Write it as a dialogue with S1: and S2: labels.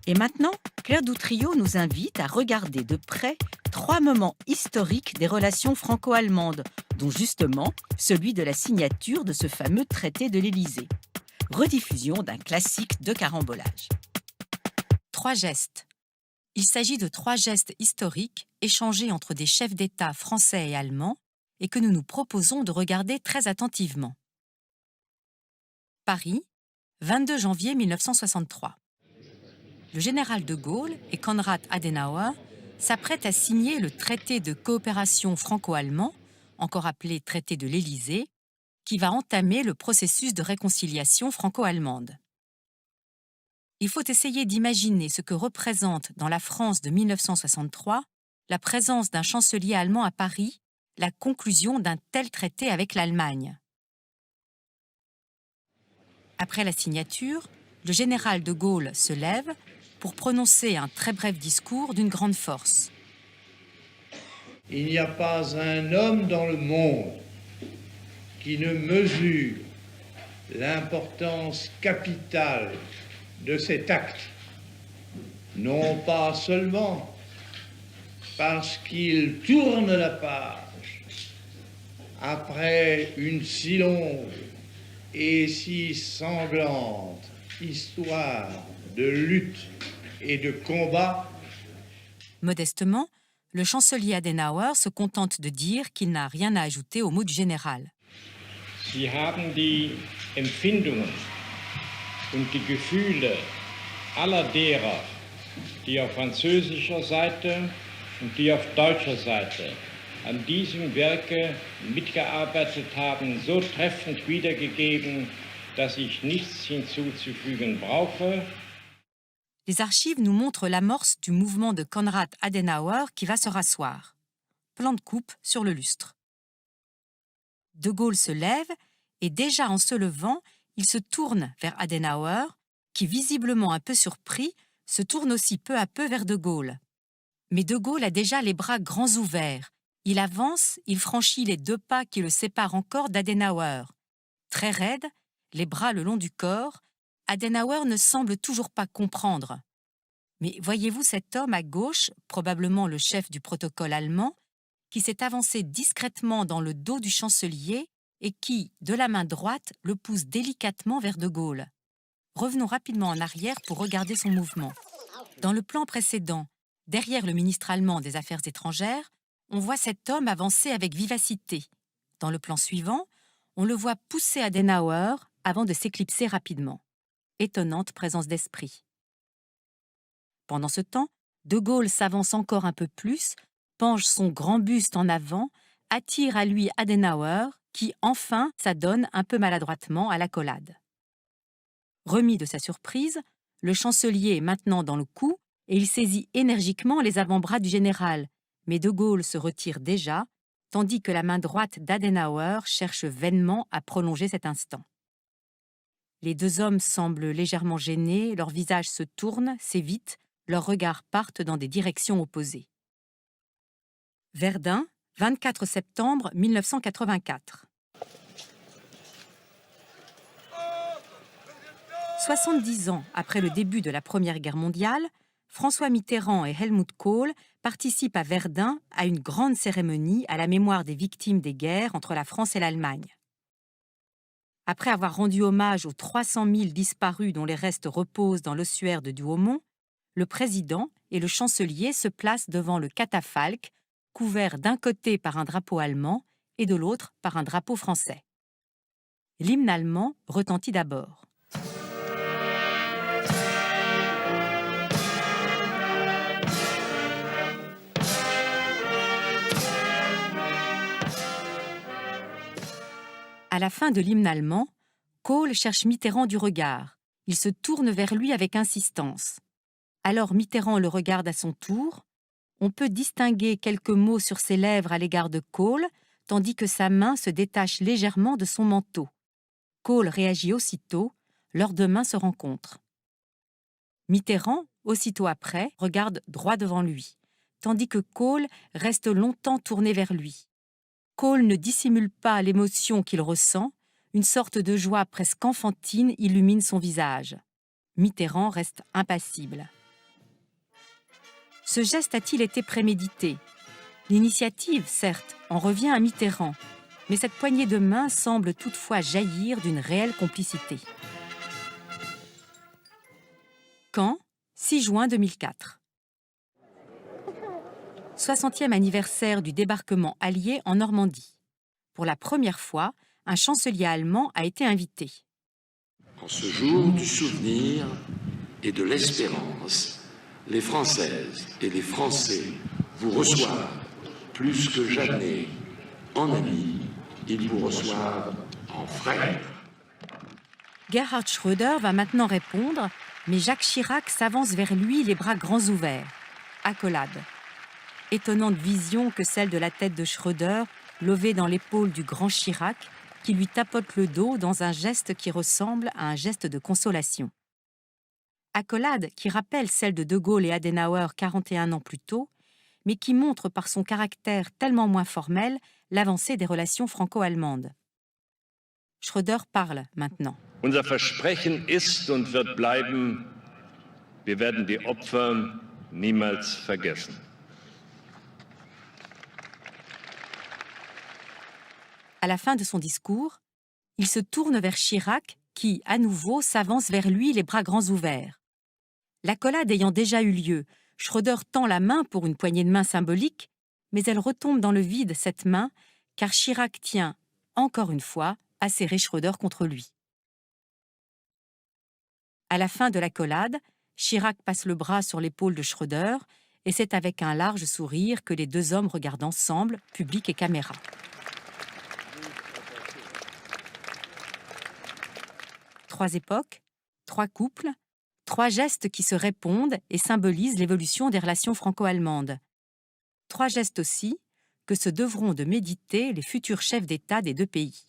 S1: Et maintenant, Claire Doutrillo nous invite à regarder de près 3 moments historiques des relations franco-allemandes, dont justement celui de la signature de ce fameux traité de l'Élysée. Rediffusion d'un classique de carambolage. Trois gestes. Il s'agit de 3 gestes historiques échangés entre des chefs d'État français et allemands et que nous nous proposons de regarder très attentivement. Paris, 22 janvier 1963. Le général de Gaulle et Konrad Adenauer s'apprêtent à signer le traité de coopération franco-allemand, encore appelé traité de l'Élysée, qui va entamer le processus de réconciliation franco-allemande. Il faut essayer d'imaginer ce que représente dans la France de 1963 la présence d'un chancelier allemand à Paris, la conclusion d'un tel traité avec l'Allemagne. Après la signature, le général de Gaulle se lève pour prononcer un très bref discours d'une grande force.
S2: Il n'y a pas un homme dans le monde qui ne mesure l'importance capitale de cet acte, non pas seulement parce qu'il tourne la page après une si longue et si sanglante histoire de lutte et de combat.
S1: Modestement, le chancelier Adenauer se contente de dire qu'il n'a rien à ajouter aux mots du général.
S3: Sie haben die Empfindungen und die Gefühle aller derer, die auf französischer Seite und die auf deutscher Seite an diesem Werke mitgearbeitet haben, so treffend wiedergegeben, dass ich nichts hinzuzufügen brauche.
S1: Les archives nous montrent l'amorce du mouvement de Konrad Adenauer qui va se rasseoir. Plan de coupe sur le lustre. De Gaulle se lève et déjà en se levant, il se tourne vers Adenauer, qui, visiblement un peu surpris, se tourne aussi peu à peu vers De Gaulle. Mais De Gaulle a déjà les bras grands ouverts. Il avance, il franchit les 2 pas qui le séparent encore d'Adenauer. Très raide, les bras le long du corps, Adenauer ne semble toujours pas comprendre. Mais voyez-vous cet homme à gauche, probablement le chef du protocole allemand, qui s'est avancé discrètement dans le dos du chancelier et qui, de la main droite, le pousse délicatement vers De Gaulle. Revenons rapidement en arrière pour regarder son mouvement. Dans le plan précédent, derrière le ministre allemand des Affaires étrangères, on voit cet homme avancer avec vivacité. Dans le plan suivant, on le voit pousser Adenauer avant de s'éclipser rapidement. Étonnante présence d'esprit. Pendant ce temps, De Gaulle s'avance encore un peu plus, penche son grand buste en avant, attire à lui Adenauer, qui enfin s'adonne un peu maladroitement à l'accolade. Remis de sa surprise, le chancelier est maintenant dans le coup et il saisit énergiquement les avant-bras du général, mais De Gaulle se retire déjà, tandis que la main droite d'Adenauer cherche vainement à prolonger cet instant. Les 2 hommes semblent légèrement gênés, leurs visages se tournent, s'évitent, leurs regards partent dans des directions opposées. Verdun, 24 septembre 1984. 70 ans après le début de la Première Guerre mondiale, François Mitterrand et Helmut Kohl participent à Verdun à une grande cérémonie à la mémoire des victimes des guerres entre la France et l'Allemagne. Après avoir rendu hommage aux 300 000 disparus dont les restes reposent dans l'ossuaire de Douaumont, le président et le chancelier se placent devant le catafalque, couvert d'un côté par un drapeau allemand et de l'autre par un drapeau français. L'hymne allemand retentit d'abord. À la fin de l'hymne allemand, Kohl cherche Mitterrand du regard. Il se tourne vers lui avec insistance. Alors Mitterrand le regarde à son tour. On peut distinguer quelques mots sur ses lèvres à l'égard de Kohl, tandis que sa main se détache légèrement de son manteau. Kohl réagit aussitôt, leurs 2 mains se rencontrent. Mitterrand, aussitôt après, regarde droit devant lui, tandis que Kohl reste longtemps tourné vers lui. Kohl ne dissimule pas l'émotion qu'il ressent, une sorte de joie presque enfantine illumine son visage. Mitterrand reste impassible. Ce geste a-t-il été prémédité? L'initiative, certes, en revient à Mitterrand, mais cette poignée de main semble toutefois jaillir d'une réelle complicité. Caen, 6 juin 2004. 60e anniversaire du débarquement allié en Normandie. Pour la première fois, un chancelier allemand a été invité.
S4: En ce jour du souvenir et de l'espérance, les Françaises et les Français vous reçoivent plus que jamais en amis, ils vous reçoivent en frères.
S1: Gerhard Schröder va maintenant répondre, mais Jacques Chirac s'avance vers lui les bras grands ouverts. Accolade. Étonnante vision que celle de la tête de Schröder, levée dans l'épaule du grand Chirac, qui lui tapote le dos dans un geste qui ressemble à un geste de consolation. Accolade qui rappelle celle de De Gaulle et Adenauer 41 ans plus tôt, mais qui montre par son caractère tellement moins formel l'avancée des relations franco-allemandes. Schröder parle maintenant.
S5: Unser Versprechen ist und wird bleiben, wir werden die Opfer niemals vergessen.
S1: À la fin de son discours, il se tourne vers Chirac qui, à nouveau, s'avance vers lui les bras grands ouverts. L'accolade ayant déjà eu lieu, Schröder tend la main pour une poignée de main symbolique, mais elle retombe dans le vide, cette main, car Chirac tient, encore une fois, à serrer Schröder contre lui. À la fin de l'accolade, Chirac passe le bras sur l'épaule de Schröder, et c'est avec un large sourire que les deux hommes regardent ensemble, public et caméra. Trois époques, trois couples, trois gestes qui se répondent et symbolisent l'évolution des relations franco-allemandes. Trois gestes aussi que se devront de méditer les futurs chefs d'État des deux pays.